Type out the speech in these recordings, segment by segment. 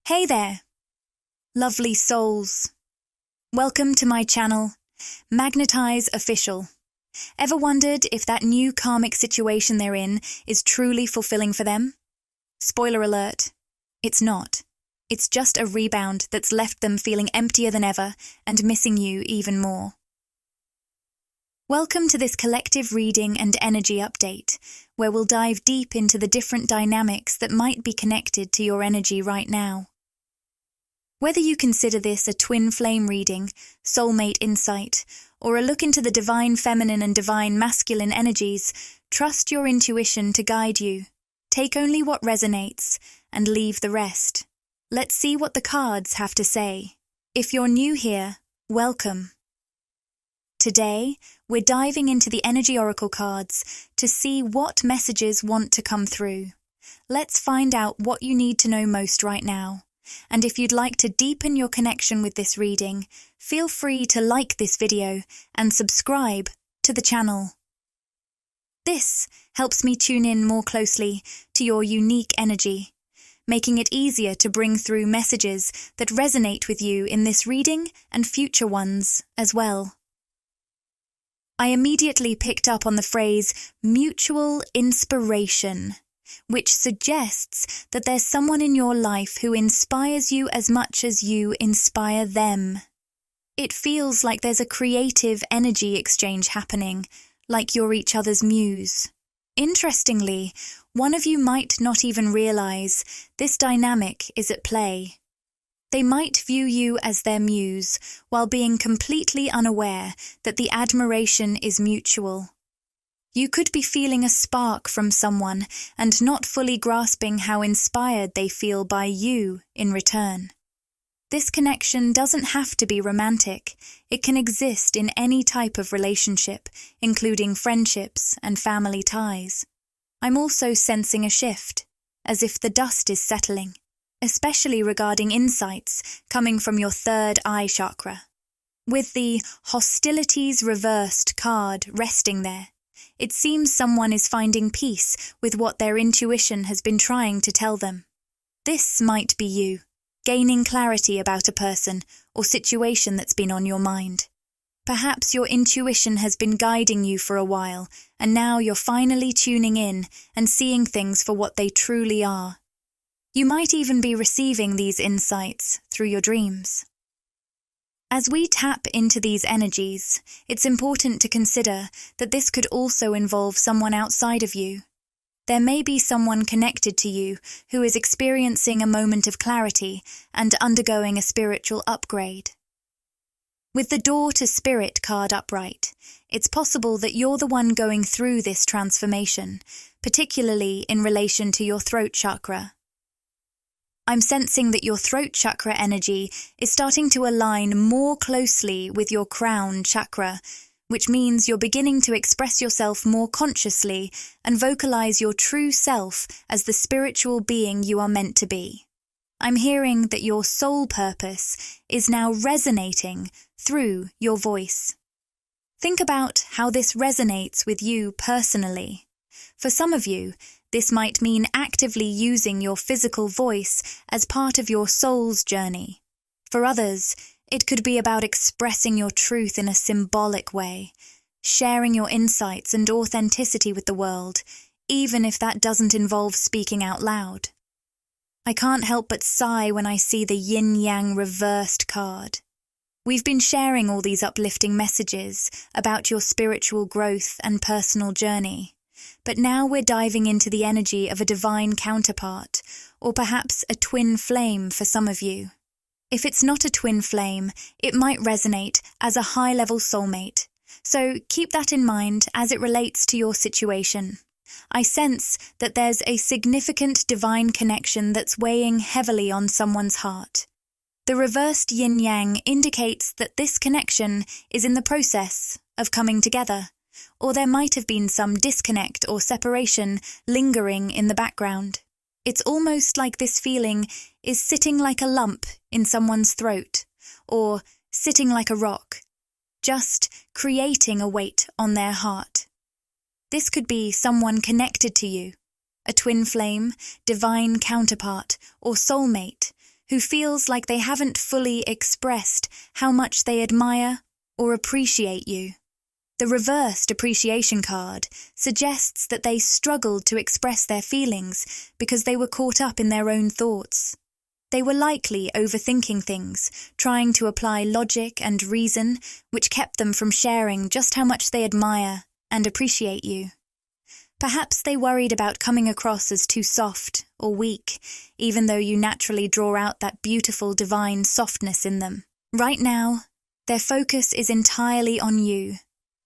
Hey there, lovely souls. Welcome to my channel, Magnetize Official. Ever wondered if that new karmic situation they're in is truly fulfilling for them? Spoiler alert, it's not. It's just a rebound that's left them feeling emptier than ever and missing you even more. Welcome to this collective reading and energy update, where we'll dive deep into the different dynamics that might be connected to your energy right now. Whether you consider this a twin flame reading, soulmate insight, or a look into the divine feminine and divine masculine energies, trust your intuition to guide you. Take only what resonates and leave the rest. Let's see what the cards have to say. If you're new here, welcome. Today, we're diving into the energy oracle cards to see what messages want to come through. Let's find out what you need to know most right now. And if you'd like to deepen your connection with this reading, feel free to like this video and subscribe to the channel. This helps me tune in more closely to your unique energy, making it easier to bring through messages that resonate with you in this reading and future ones as well. I immediately picked up on the phrase mutual inspiration, which suggests that there's someone in your life who inspires you as much as you inspire them. It feels like there's a creative energy exchange happening, like you're each other's muse. Interestingly, one of you might not even realize this dynamic is at play. They might view you as their muse while being completely unaware that the admiration is mutual. You could be feeling a spark from someone and not fully grasping how inspired they feel by you in return. This connection doesn't have to be romantic. It can exist in any type of relationship, including friendships and family ties. I'm also sensing a shift, as if the dust is settling, especially regarding insights coming from your third eye chakra. With the hostilities reversed card resting there, it seems someone is finding peace with what their intuition has been trying to tell them. This might be you, gaining clarity about a person or situation that's been on your mind. Perhaps your intuition has been guiding you for a while, and now you're finally tuning in and seeing things for what they truly are. You might even be receiving these insights through your dreams. As we tap into these energies, it's important to consider that this could also involve someone outside of you. There may be someone connected to you who is experiencing a moment of clarity and undergoing a spiritual upgrade. With the Door to Spirit card upright, it's possible that you're the one going through this transformation, particularly in relation to your throat chakra. I'm sensing that your throat chakra energy is starting to align more closely with your crown chakra, which means you're beginning to express yourself more consciously and vocalize your true self as the spiritual being you are meant to be. I'm hearing that your soul purpose is now resonating through your voice. Think about how this resonates with you personally. For some of you, this might mean actively using your physical voice as part of your soul's journey. For others, it could be about expressing your truth in a symbolic way, sharing your insights and authenticity with the world, even if that doesn't involve speaking out loud. I can't help but sigh when I see the yin-yang reversed card. We've been sharing all these uplifting messages about your spiritual growth and personal journey. But now we're diving into the energy of a divine counterpart, or perhaps a twin flame for some of you. If it's not a twin flame, it might resonate as a high-level soulmate, so keep that in mind as it relates to your situation. I sense that there's a significant divine connection that's weighing heavily on someone's heart. The reversed yin-yang indicates that this connection is in the process of coming together, or there might have been some disconnect or separation lingering in the background. It's almost like this feeling is sitting like a lump in someone's throat, or sitting like a rock, just creating a weight on their heart. This could be someone connected to you, a twin flame, divine counterpart, or soulmate, who feels like they haven't fully expressed how much they admire or appreciate you. The reversed appreciation card suggests that they struggled to express their feelings because they were caught up in their own thoughts. They were likely overthinking things, trying to apply logic and reason, which kept them from sharing just how much they admire and appreciate you. Perhaps they worried about coming across as too soft or weak, even though you naturally draw out that beautiful divine softness in them. Right now, their focus is entirely on you.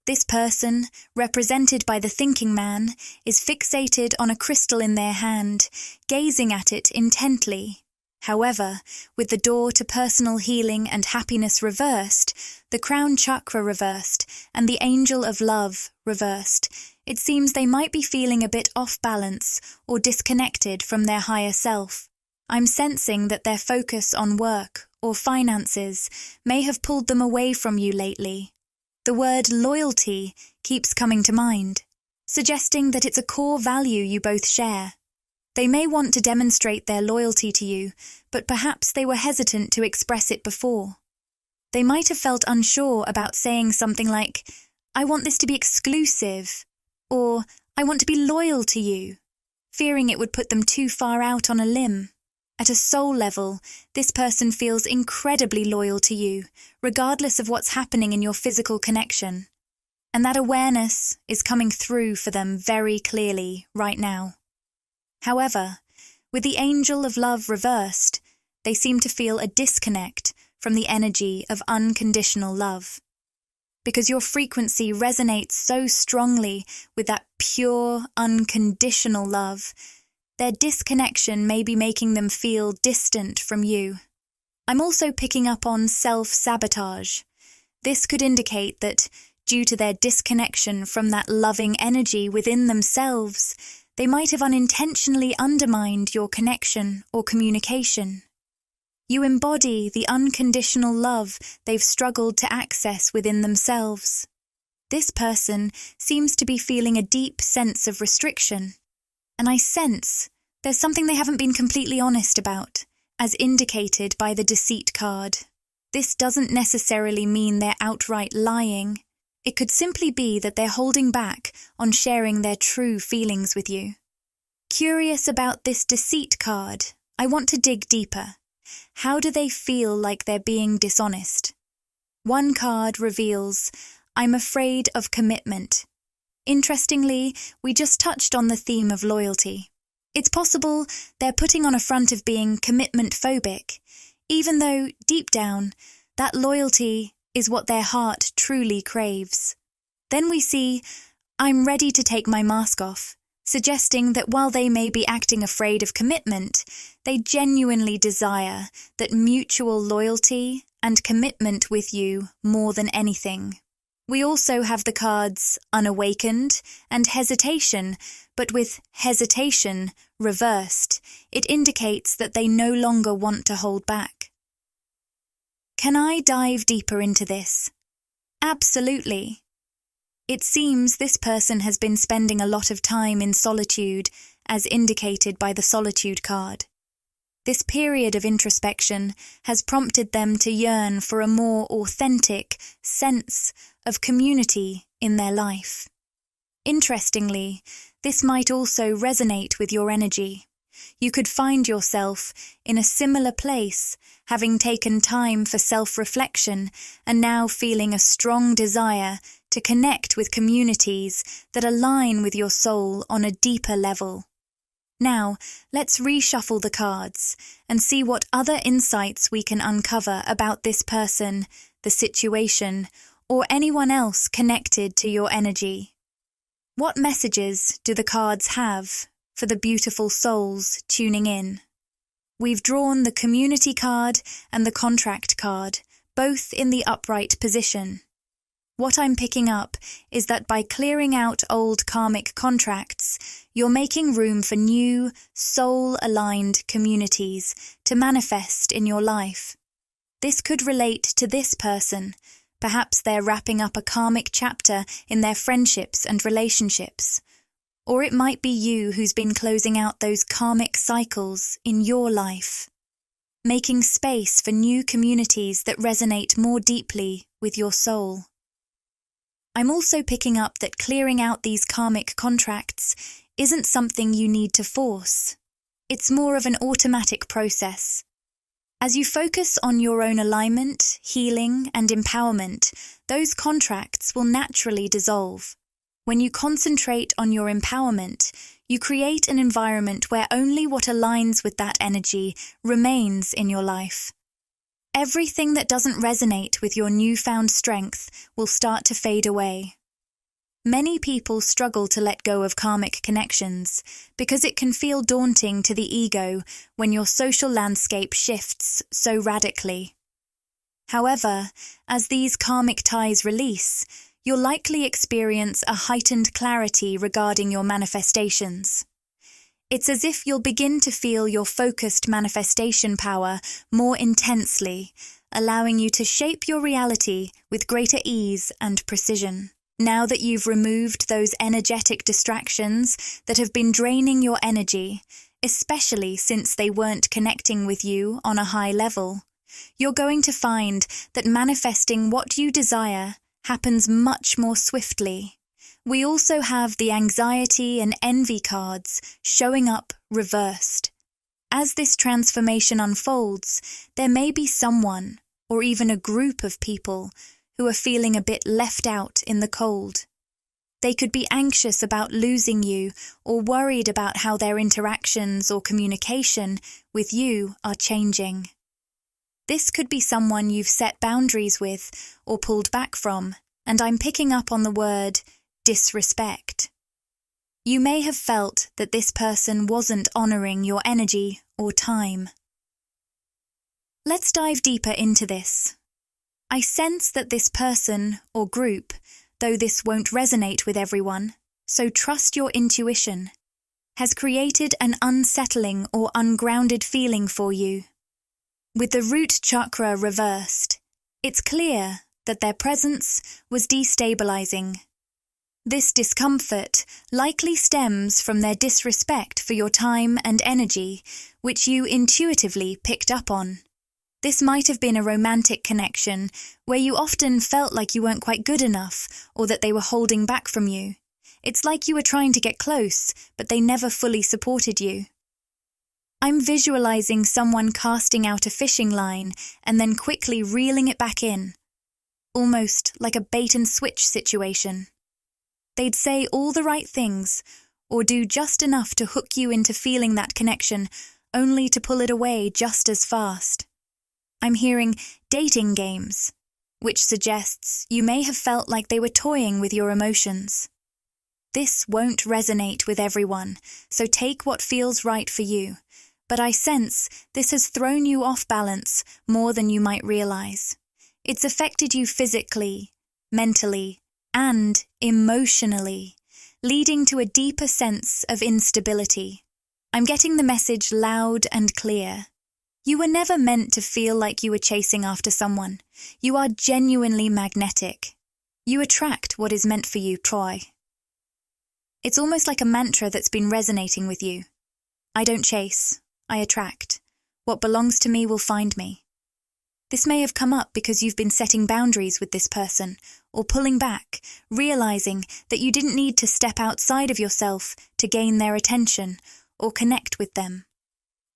This person, represented by the thinking man, is fixated on a crystal in their hand, gazing at it intently. However, with the door to personal healing and happiness reversed, the crown chakra reversed, and the angel of love reversed, it seems they might be feeling a bit off balance or disconnected from their higher self. I'm sensing that their focus on work or finances may have pulled them away from you lately. The word loyalty keeps coming to mind, suggesting that it's a core value you both share. They may want to demonstrate their loyalty to you, but perhaps they were hesitant to express it before. They might have felt unsure about saying something like, "I want this to be exclusive," or "I want to be loyal to you," fearing it would put them too far out on a limb. At a soul level, this person feels incredibly loyal to you, regardless of what's happening in your physical connection. And that awareness is coming through for them very clearly right now. However, with the angel of love reversed, they seem to feel a disconnect from the energy of unconditional love. Because your frequency resonates so strongly with that pure, unconditional love, their disconnection may be making them feel distant from you. I'm also picking up on self-sabotage. This could indicate that, due to their disconnection from that loving energy within themselves, they might have unintentionally undermined your connection or communication. You embody the unconditional love they've struggled to access within themselves. This person seems to be feeling a deep sense of restriction, and I sense there's something they haven't been completely honest about, as indicated by the deceit card. This doesn't necessarily mean they're outright lying. It could simply be that they're holding back on sharing their true feelings with you. Curious about this deceit card, I want to dig deeper. How do they feel like they're being dishonest? One card reveals, "I'm afraid of commitment." Interestingly, we just touched on the theme of loyalty. It's possible they're putting on a front of being commitment phobic, even though, deep down, that loyalty is what their heart truly craves. Then we see, "I'm ready to take my mask off," suggesting that while they may be acting afraid of commitment, they genuinely desire that mutual loyalty and commitment with you more than anything. We also have the cards Unawakened and Hesitation, but with hesitation reversed, it indicates that they no longer want to hold back. Can I dive deeper into this? Absolutely. It seems this person has been spending a lot of time in solitude, as indicated by the Solitude card. This period of introspection has prompted them to yearn for a more authentic sense of community in their life. Interestingly, this might also resonate with your energy. You could find yourself in a similar place, having taken time for self-reflection and now feeling a strong desire to connect with communities that align with your soul on a deeper level. Now, let's reshuffle the cards and see what other insights we can uncover about this person, the situation, or anyone else connected to your energy. What messages do the cards have for the beautiful souls tuning in? We've drawn the Community card and the Contract card, both in the upright position. What I'm picking up is that by clearing out old karmic contracts, you're making room for new, soul-aligned communities to manifest in your life. This could relate to this person. Perhaps they're wrapping up a karmic chapter in their friendships and relationships. Or it might be you who's been closing out those karmic cycles in your life. making space for new communities that resonate more deeply with your soul. I'm also picking up that clearing out these karmic contracts isn't something you need to force. It's more of an automatic process. As you focus on your own alignment, healing, and empowerment, those contracts will naturally dissolve. When you concentrate on your empowerment, you create an environment where only what aligns with that energy remains in your life. Everything that doesn't resonate with your newfound strength will start to fade away. Many people struggle to let go of karmic connections because it can feel daunting to the ego when your social landscape shifts so radically. However, as these karmic ties release, you'll likely experience a heightened clarity regarding your manifestations. It's as if you'll begin to feel your focused manifestation power more intensely, allowing you to shape your reality with greater ease and precision. Now that you've removed those energetic distractions that have been draining your energy, especially since they weren't connecting with you on a high level, you're going to find that manifesting what you desire happens much more swiftly. We also have the anxiety and envy cards showing up reversed. As this transformation unfolds, there may be someone, or even a group of people, who are feeling a bit left out in the cold. They could be anxious about losing you or worried about how their interactions or communication with you are changing. This could be someone you've set boundaries with or pulled back from, and I'm picking up on the word disrespect. You may have felt that this person wasn't honoring your energy or time. Let's dive deeper into this. I sense that this person or group, though this won't resonate with everyone, so trust your intuition, has created an unsettling or ungrounded feeling for you. With the root chakra reversed, it's clear that their presence was destabilizing. This discomfort likely stems from their disrespect for your time and energy, which you intuitively picked up on. This might have been a romantic connection where you often felt like you weren't quite good enough or that they were holding back from you. It's like you were trying to get close, but they never fully supported you. I'm visualizing someone casting out a fishing line and then quickly reeling it back in, almost like a bait-and-switch situation. They'd say all the right things or do just enough to hook you into feeling that connection, only to pull it away just as fast. I'm hearing dating games, which suggests you may have felt like they were toying with your emotions. This won't resonate with everyone, so take what feels right for you, but I sense this has thrown you off balance more than you might realize. It's affected you physically, mentally, and emotionally, leading to a deeper sense of instability. I'm getting the message loud and clear. You were never meant to feel like you were chasing after someone. You are genuinely magnetic. You attract what is meant for you, Troy. It's almost like a mantra that's been resonating with you. I don't chase, I attract. What belongs to me will find me. This may have come up because you've been setting boundaries with this person, or pulling back, realizing that you didn't need to step outside of yourself to gain their attention or connect with them.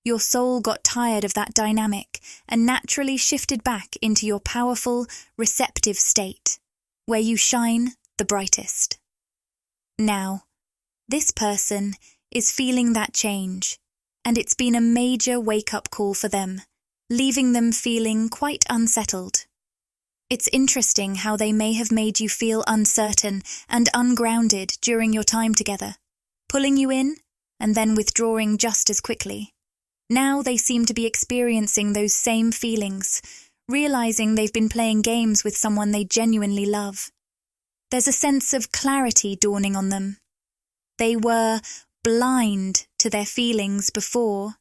Your soul got tired of that dynamic and naturally shifted back into your powerful, receptive state, where you shine the brightest. Now, this person is feeling that change, and it's been a major wake-up call for them, leaving them feeling quite unsettled. It's interesting how they may have made you feel uncertain and ungrounded during your time together, pulling you in and then withdrawing just as quickly. Now they seem to be experiencing those same feelings, realizing they've been playing games with someone they genuinely love. There's a sense of clarity dawning on them. They were blind to their feelings before,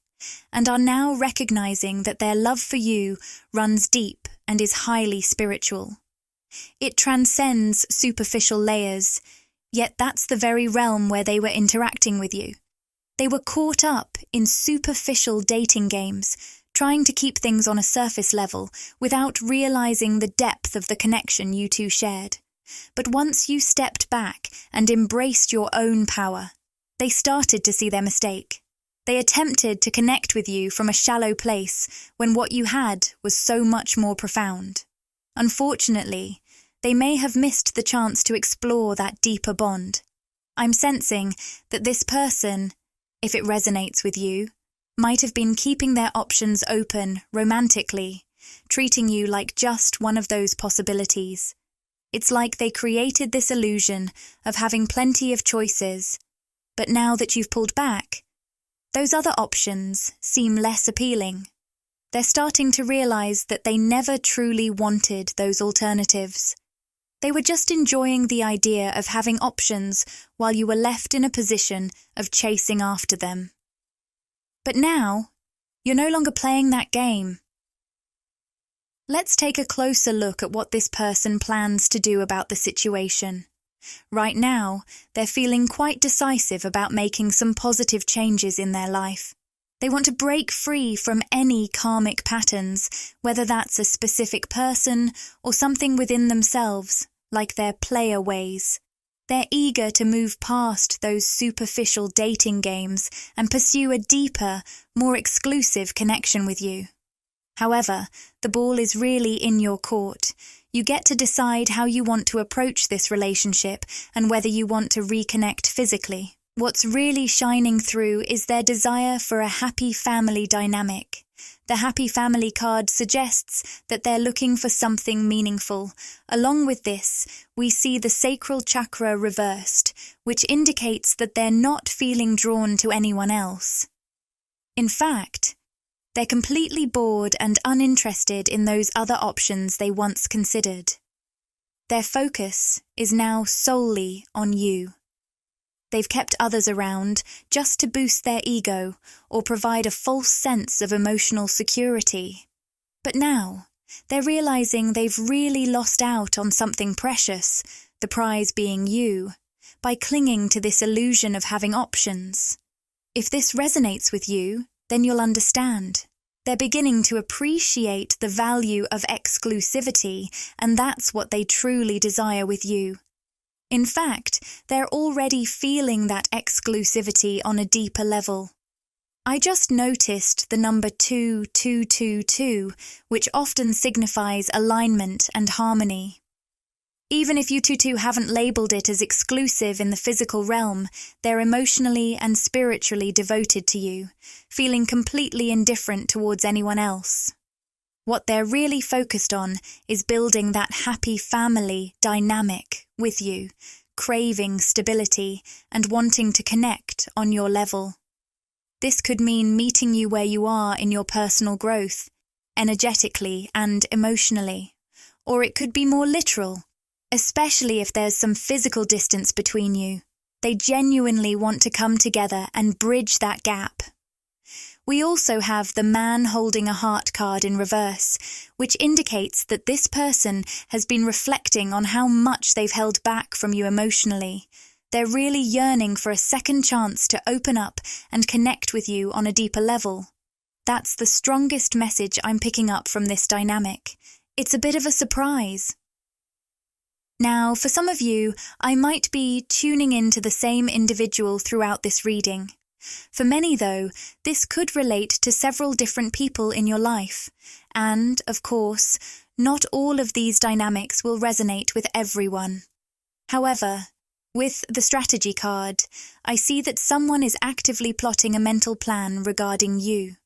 and are now recognizing that their love for you runs deep and is highly spiritual. It transcends superficial layers, yet that's the very realm where they were interacting with you. They were caught up in superficial dating games, trying to keep things on a surface level without realizing the depth of the connection you two shared. But once you stepped back and embraced your own power, they started to see their mistake. They attempted to connect with you from a shallow place when what you had was so much more profound. Unfortunately, they may have missed the chance to explore that deeper bond. I'm sensing that this person, if it resonates with you, might have been keeping their options open romantically, treating you like just one of those possibilities. It's like they created this illusion of having plenty of choices, but now that you've pulled back, those other options seem less appealing. They're starting to realize that they never truly wanted those alternatives. They were just enjoying the idea of having options while you were left in a position of chasing after them. But now, you're no longer playing that game. Let's take a closer look at what this person plans to do about the situation. Right now, they're feeling quite decisive about making some positive changes in their life. They want to break free from any karmic patterns, whether that's a specific person or something within themselves, like their player ways. They're eager to move past those superficial dating games and pursue a deeper, more exclusive connection with you. However, the ball is really in your court. You get to decide how you want to approach this relationship and whether you want to reconnect physically. What's really shining through is their desire for a happy family dynamic. The happy family card suggests that they're looking for something meaningful. Along with this, we see the sacral chakra reversed, which indicates that they're not feeling drawn to anyone else. In fact, they're completely bored and uninterested in those other options they once considered. Their focus is now solely on you. They've kept others around just to boost their ego or provide a false sense of emotional security. But now, they're realizing they've really lost out on something precious, the prize being you, by clinging to this illusion of having options. If this resonates with you, then you'll understand. They're beginning to appreciate the value of exclusivity, and that's what they truly desire with you. In fact, they're already feeling that exclusivity on a deeper level. I just noticed the number 2222, which often signifies alignment and harmony. Even if you two haven't labelled it as exclusive in the physical realm, they're emotionally and spiritually devoted to you, feeling completely indifferent towards anyone else. What they're really focused on is building that happy family dynamic with you, craving stability and wanting to connect on your level. This could mean meeting you where you are in your personal growth, energetically and emotionally. Or it could be more literal, especially if there's some physical distance between you. They genuinely want to come together and bridge that gap. We also have the man holding a heart card in reverse, which indicates that this person has been reflecting on how much they've held back from you emotionally. They're really yearning for a second chance to open up and connect with you on a deeper level. That's the strongest message I'm picking up from this dynamic. It's a bit of a surprise. Now, for some of you, I might be tuning into the same individual throughout this reading. For many, though, this could relate to several different people in your life. And, of course, not all of these dynamics will resonate with everyone. However, with the strategy card, I see that someone is actively plotting a mental plan regarding you.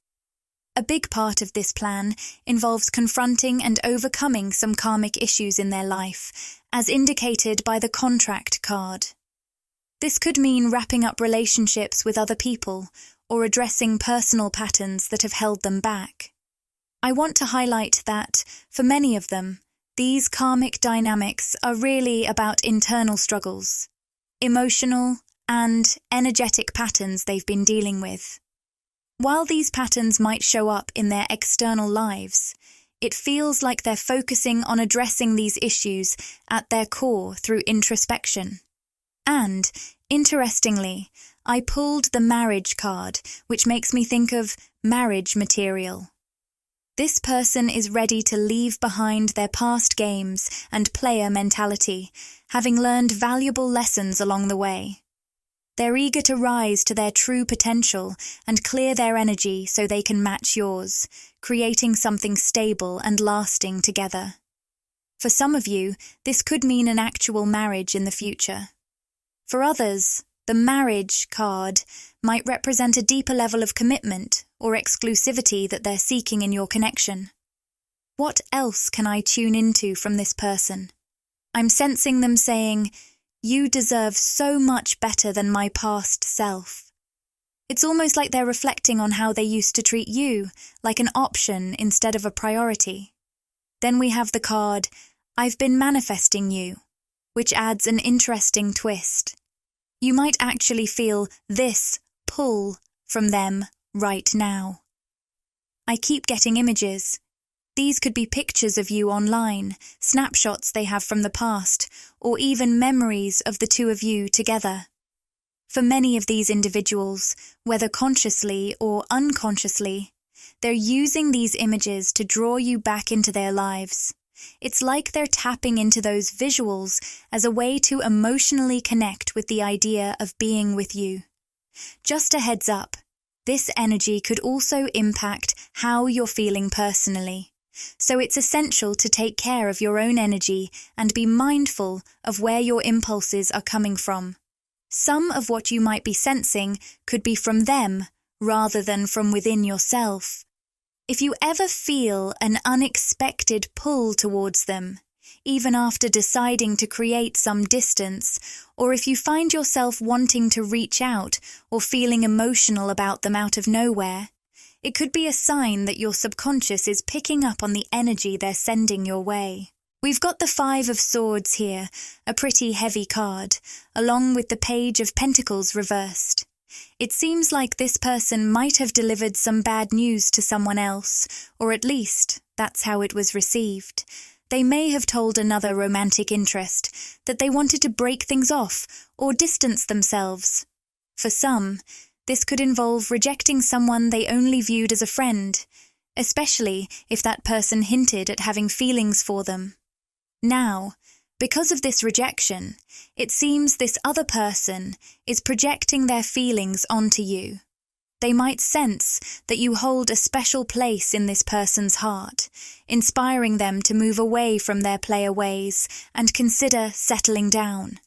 A big part of this plan involves confronting and overcoming some karmic issues in their life, as indicated by the contract card. This could mean wrapping up relationships with other people or addressing personal patterns that have held them back. I want to highlight that, for many of them, these karmic dynamics are really about internal struggles, emotional and energetic patterns they've been dealing with. While these patterns might show up in their external lives, it feels like they're focusing on addressing these issues at their core through introspection. And, interestingly, I pulled the marriage card, which makes me think of marriage material. This person is ready to leave behind their past games and player mentality, having learned valuable lessons along the way. They're eager to rise to their true potential and clear their energy so they can match yours, creating something stable and lasting together. For some of you, this could mean an actual marriage in the future. For others, the marriage card might represent a deeper level of commitment or exclusivity that they're seeking in your connection. What else can I tune into from this person? I'm sensing them saying, "You deserve so much better than my past self." It's almost like they're reflecting on how they used to treat you, like an option instead of a priority. Then we have the card, "I've been manifesting you," which adds an interesting twist. You might actually feel this pull from them right now. I keep getting images. These could be pictures of you online, snapshots they have from the past, or even memories of the two of you together. For many of these individuals, whether consciously or unconsciously, they're using these images to draw you back into their lives. It's like they're tapping into those visuals as a way to emotionally connect with the idea of being with you. Just a heads up, this energy could also impact how you're feeling personally. So it's essential to take care of your own energy and be mindful of where your impulses are coming from. Some of what you might be sensing could be from them rather than from within yourself. If you ever feel an unexpected pull towards them, even after deciding to create some distance, or if you find yourself wanting to reach out or feeling emotional about them out of nowhere, it could be a sign that your subconscious is picking up on the energy they're sending your way. We've got the 5 of Swords here, a pretty heavy card, along with the Page of Pentacles reversed. It seems like this person might have delivered some bad news to someone else, or at least that's how it was received. They may have told another romantic interest that they wanted to break things off or distance themselves. For some, this could involve rejecting someone they only viewed as a friend, especially if that person hinted at having feelings for them. Now, because of this rejection, it seems this other person is projecting their feelings onto you. They might sense that you hold a special place in this person's heart, inspiring them to move away from their player ways and consider settling down.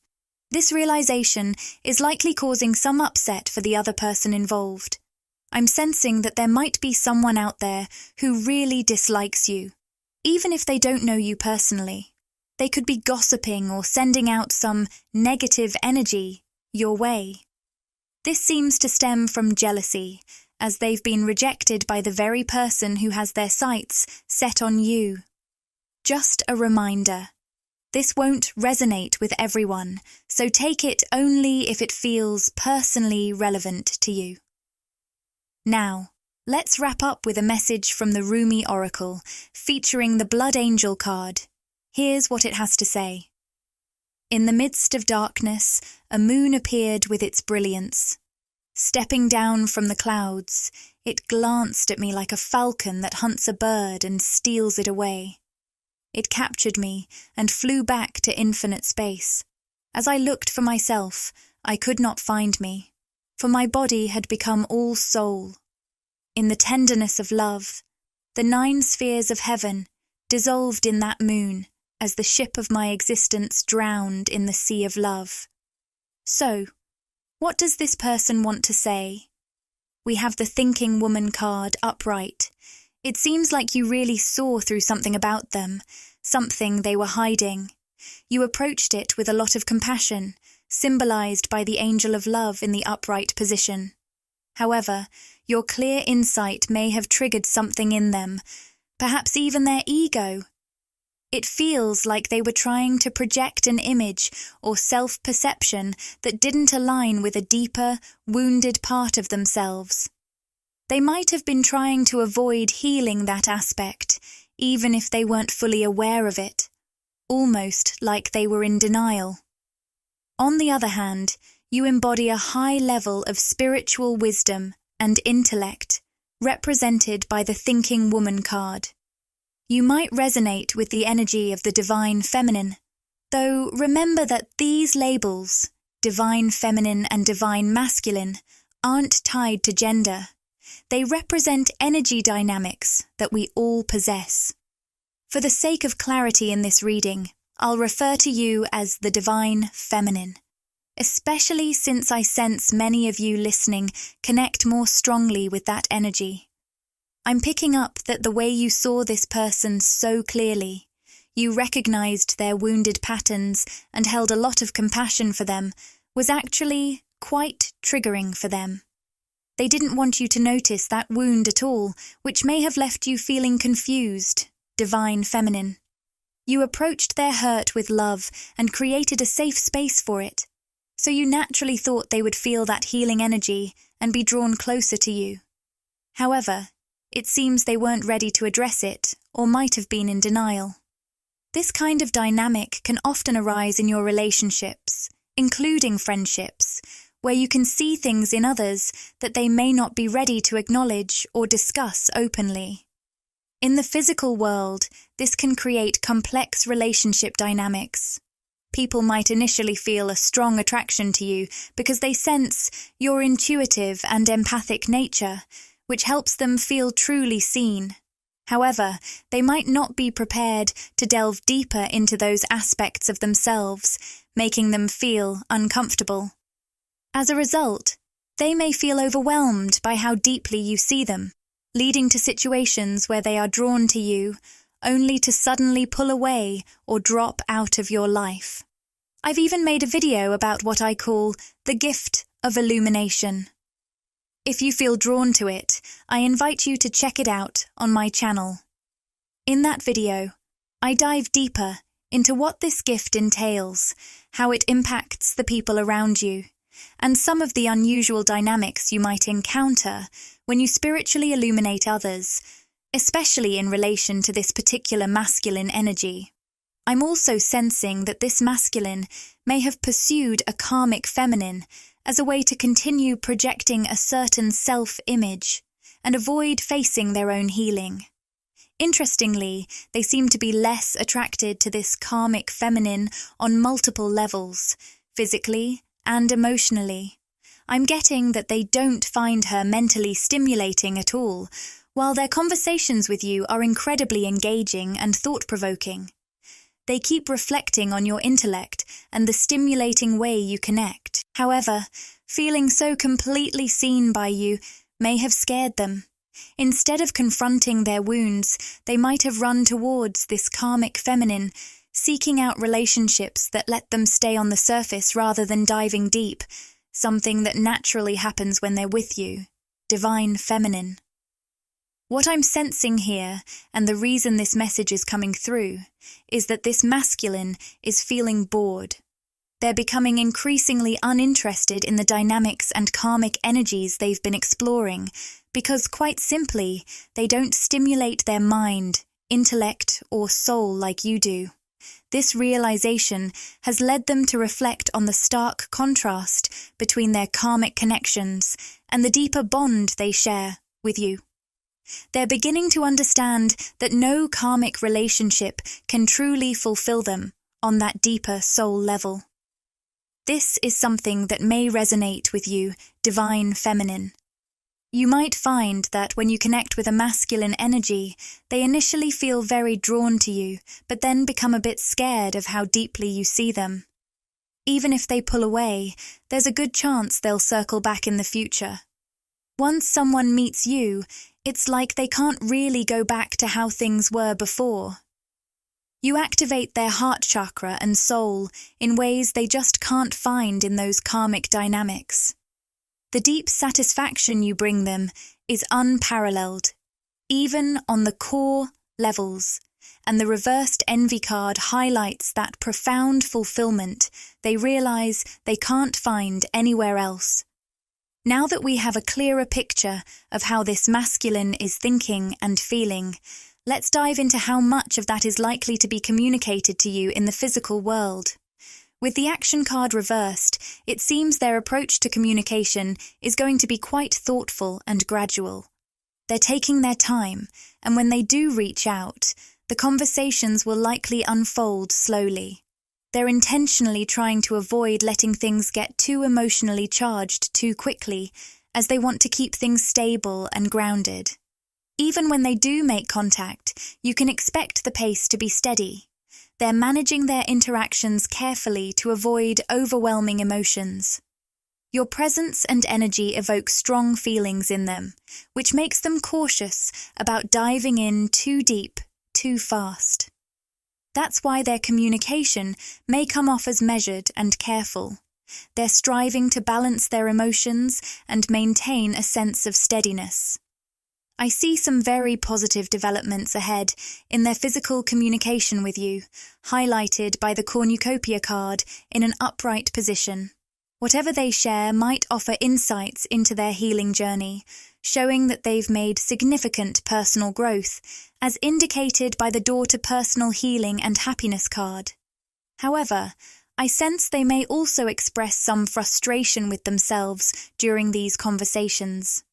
This realization is likely causing some upset for the other person involved. I'm sensing that there might be someone out there who really dislikes you, even if they don't know you personally. They could be gossiping or sending out some negative energy your way. This seems to stem from jealousy, as they've been rejected by the very person who has their sights set on you. Just a reminder, this won't resonate with everyone, so take it only if it feels personally relevant to you. Now, let's wrap up with a message from the Rumi Oracle, featuring the Blood Angel card. Here's what it has to say. In the midst of darkness, a moon appeared with its brilliance. Stepping down from the clouds, it glanced at me like a falcon that hunts a bird and steals it away. It captured me and flew back to infinite space. As I looked for myself, I could not find me, for my body had become all soul. In the tenderness of love, the 9 spheres of heaven dissolved in that moon, as the ship of my existence drowned in the sea of love. So, what does this person want to say? We have the Thinking Woman card upright. It seems like you really saw through something about them, something they were hiding. You approached it with a lot of compassion, symbolized by the angel of love in the upright position. However, your clear insight may have triggered something in them, perhaps even their ego. It feels like they were trying to project an image or self-perception that didn't align with a deeper, wounded part of themselves. They might have been trying to avoid healing that aspect, even if they weren't fully aware of it, almost like they were in denial. On the other hand, you embody a high level of spiritual wisdom and intellect, represented by the Thinking Woman card. You might resonate with the energy of the Divine Feminine, though remember that these labels, Divine Feminine and Divine Masculine, aren't tied to gender. They represent energy dynamics that we all possess. For the sake of clarity in this reading, I'll refer to you as the Divine Feminine, especially since I sense many of you listening connect more strongly with that energy. I'm picking up that the way you saw this person so clearly, you recognized their wounded patterns and held a lot of compassion for them, was actually quite triggering for them. They didn't want you to notice that wound at all, which may have left you feeling confused, Divine Feminine. You approached their hurt with love and created a safe space for it, so you naturally thought they would feel that healing energy and be drawn closer to you. However, it seems they weren't ready to address it or might have been in denial. This kind of dynamic can often arise in your relationships, including friendships, where you can see things in others that they may not be ready to acknowledge or discuss openly. In the physical world, this can create complex relationship dynamics. People might initially feel a strong attraction to you because they sense your intuitive and empathic nature, which helps them feel truly seen. However, they might not be prepared to delve deeper into those aspects of themselves, making them feel uncomfortable. As a result, they may feel overwhelmed by how deeply you see them, leading to situations where they are drawn to you, only to suddenly pull away or drop out of your life. I've even made a video about what I call the gift of illumination. If you feel drawn to it, I invite you to check it out on my channel. In that video, I dive deeper into what this gift entails, how it impacts the people around you, and some of the unusual dynamics you might encounter when you spiritually illuminate others, especially in relation to this particular masculine energy. I'm also sensing that this masculine may have pursued a karmic feminine as a way to continue projecting a certain self-image and avoid facing their own healing. Interestingly, they seem to be less attracted to this karmic feminine on multiple levels, physically and emotionally. I'm getting that they don't find her mentally stimulating at all, while their conversations with you are incredibly engaging and thought-provoking. They keep reflecting on your intellect and the stimulating way you connect. However, feeling so completely seen by you may have scared them. Instead of confronting their wounds, they might have run towards this karmic feminine, seeking out relationships that let them stay on the surface rather than diving deep, something that naturally happens when they're with you, Divine Feminine. What I'm sensing here, and the reason this message is coming through, is that this masculine is feeling bored. They're becoming increasingly uninterested in the dynamics and karmic energies they've been exploring, because quite simply, they don't stimulate their mind, intellect, or soul like you do. This realization has led them to reflect on the stark contrast between their karmic connections and the deeper bond they share with you. They're beginning to understand that no karmic relationship can truly fulfill them on that deeper soul level. This is something that may resonate with you, Divine Feminine. You might find that when you connect with a masculine energy, they initially feel very drawn to you, but then become a bit scared of how deeply you see them. Even if they pull away, there's a good chance they'll circle back in the future. Once someone meets you, it's like they can't really go back to how things were before. You activate their heart chakra and soul in ways they just can't find in those karmic dynamics. The deep satisfaction you bring them is unparalleled, even on the core levels, and the reversed envy card highlights that profound fulfillment they realize they can't find anywhere else. Now that we have a clearer picture of how this masculine is thinking and feeling, let's dive into how much of that is likely to be communicated to you in the physical world. With the action card reversed, it seems their approach to communication is going to be quite thoughtful and gradual. They're taking their time, and when they do reach out, the conversations will likely unfold slowly. They're intentionally trying to avoid letting things get too emotionally charged too quickly, as they want to keep things stable and grounded. Even when they do make contact, you can expect the pace to be steady. They're managing their interactions carefully to avoid overwhelming emotions. Your presence and energy evoke strong feelings in them, which makes them cautious about diving in too deep, too fast. That's why their communication may come off as measured and careful. They're striving to balance their emotions and maintain a sense of steadiness. I see some very positive developments ahead in their physical communication with you, highlighted by the cornucopia card in an upright position. Whatever they share might offer insights into their healing journey, showing that they've made significant personal growth, as indicated by the door to personal healing and happiness card. However, I sense they may also express some frustration with themselves during these conversations.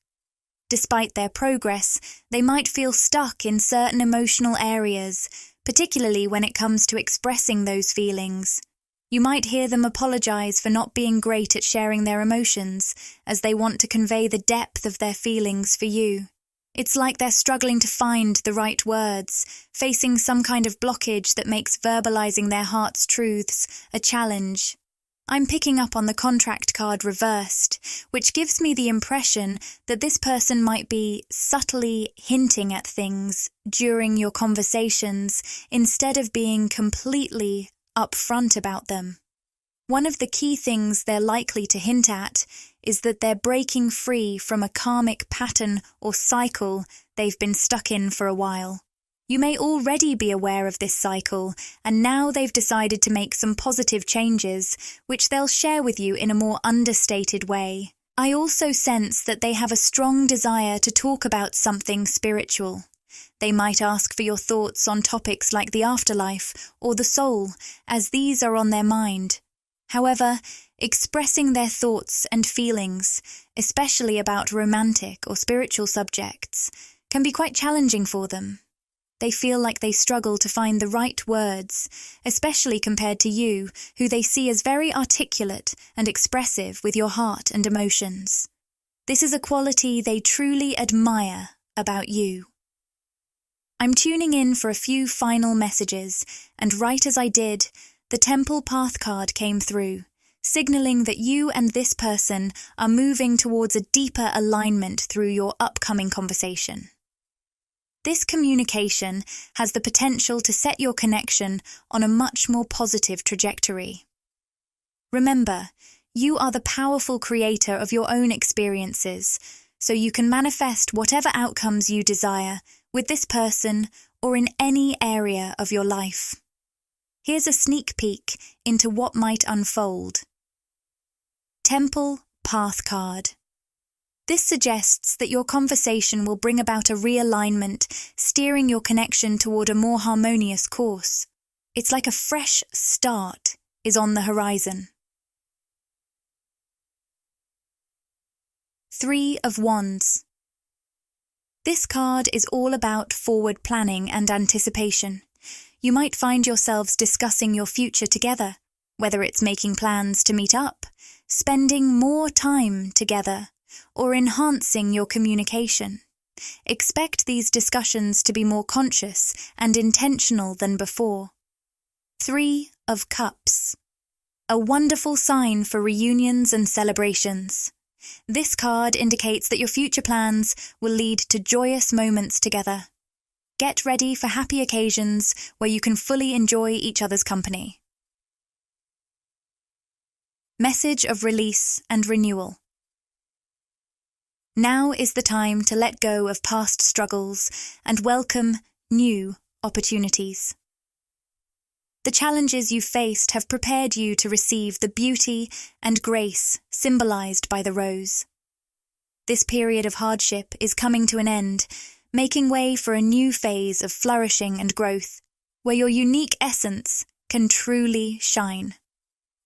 Despite their progress, they might feel stuck in certain emotional areas, particularly when it comes to expressing those feelings. You might hear them apologize for not being great at sharing their emotions, as they want to convey the depth of their feelings for you. It's like they're struggling to find the right words, facing some kind of blockage that makes verbalizing their heart's truths a challenge. I'm picking up on the contract card reversed, which gives me the impression that this person might be subtly hinting at things during your conversations instead of being completely upfront about them. One of the key things they're likely to hint at is that they're breaking free from a karmic pattern or cycle they've been stuck in for a while. You may already be aware of this cycle, and now they've decided to make some positive changes, which they'll share with you in a more understated way. I also sense that they have a strong desire to talk about something spiritual. They might ask for your thoughts on topics like the afterlife or the soul, as these are on their mind. However, expressing their thoughts and feelings, especially about romantic or spiritual subjects, can be quite challenging for them. They feel like they struggle to find the right words, especially compared to you, who they see as very articulate and expressive with your heart and emotions. This is a quality they truly admire about you. I'm tuning in for a few final messages, and right as I did, the Temple Path card came through, signaling that you and this person are moving towards a deeper alignment through your upcoming conversation. This communication has the potential to set your connection on a much more positive trajectory. Remember, you are the powerful creator of your own experiences, so you can manifest whatever outcomes you desire with this person or in any area of your life. Here's a sneak peek into what might unfold. Temple Path card. This suggests that your conversation will bring about a realignment, steering your connection toward a more harmonious course. It's like a fresh start is on the horizon. 3 of Wands. This card is all about forward planning and anticipation. You might find yourselves discussing your future together, whether it's making plans to meet up, spending more time together, or enhancing your communication. Expect these discussions to be more conscious and intentional than before. 3 of Cups. A wonderful sign for reunions and celebrations. This card indicates that your future plans will lead to joyous moments together. Get ready for happy occasions where you can fully enjoy each other's company. Message of release and renewal. Now is the time to let go of past struggles and welcome new opportunities. The challenges you've faced have prepared you to receive the beauty and grace symbolized by the rose. This period of hardship is coming to an end, making way for a new phase of flourishing and growth, where your unique essence can truly shine.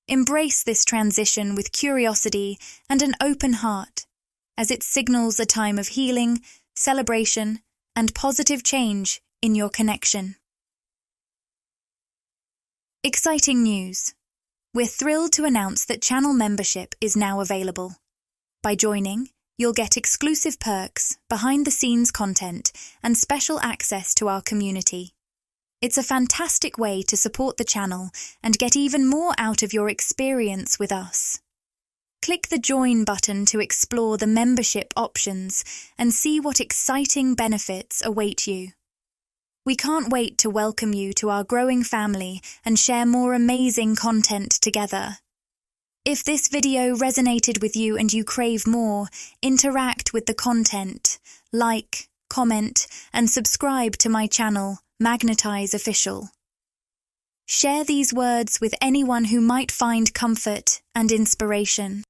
Embrace this transition with curiosity and an open heart, as it signals a time of healing, celebration, and positive change in your connection. Exciting news! We're thrilled to announce that channel membership is now available. By joining, you'll get exclusive perks, behind-the-scenes content, and special access to our community. It's a fantastic way to support the channel and get even more out of your experience with us. Click the Join button to explore the membership options and see what exciting benefits await you. We can't wait to welcome you to our growing family and share more amazing content together. If this video resonated with you and you crave more, interact with the content, like, comment, and subscribe to my channel, Magnetize Official. Share these words with anyone who might find comfort and inspiration.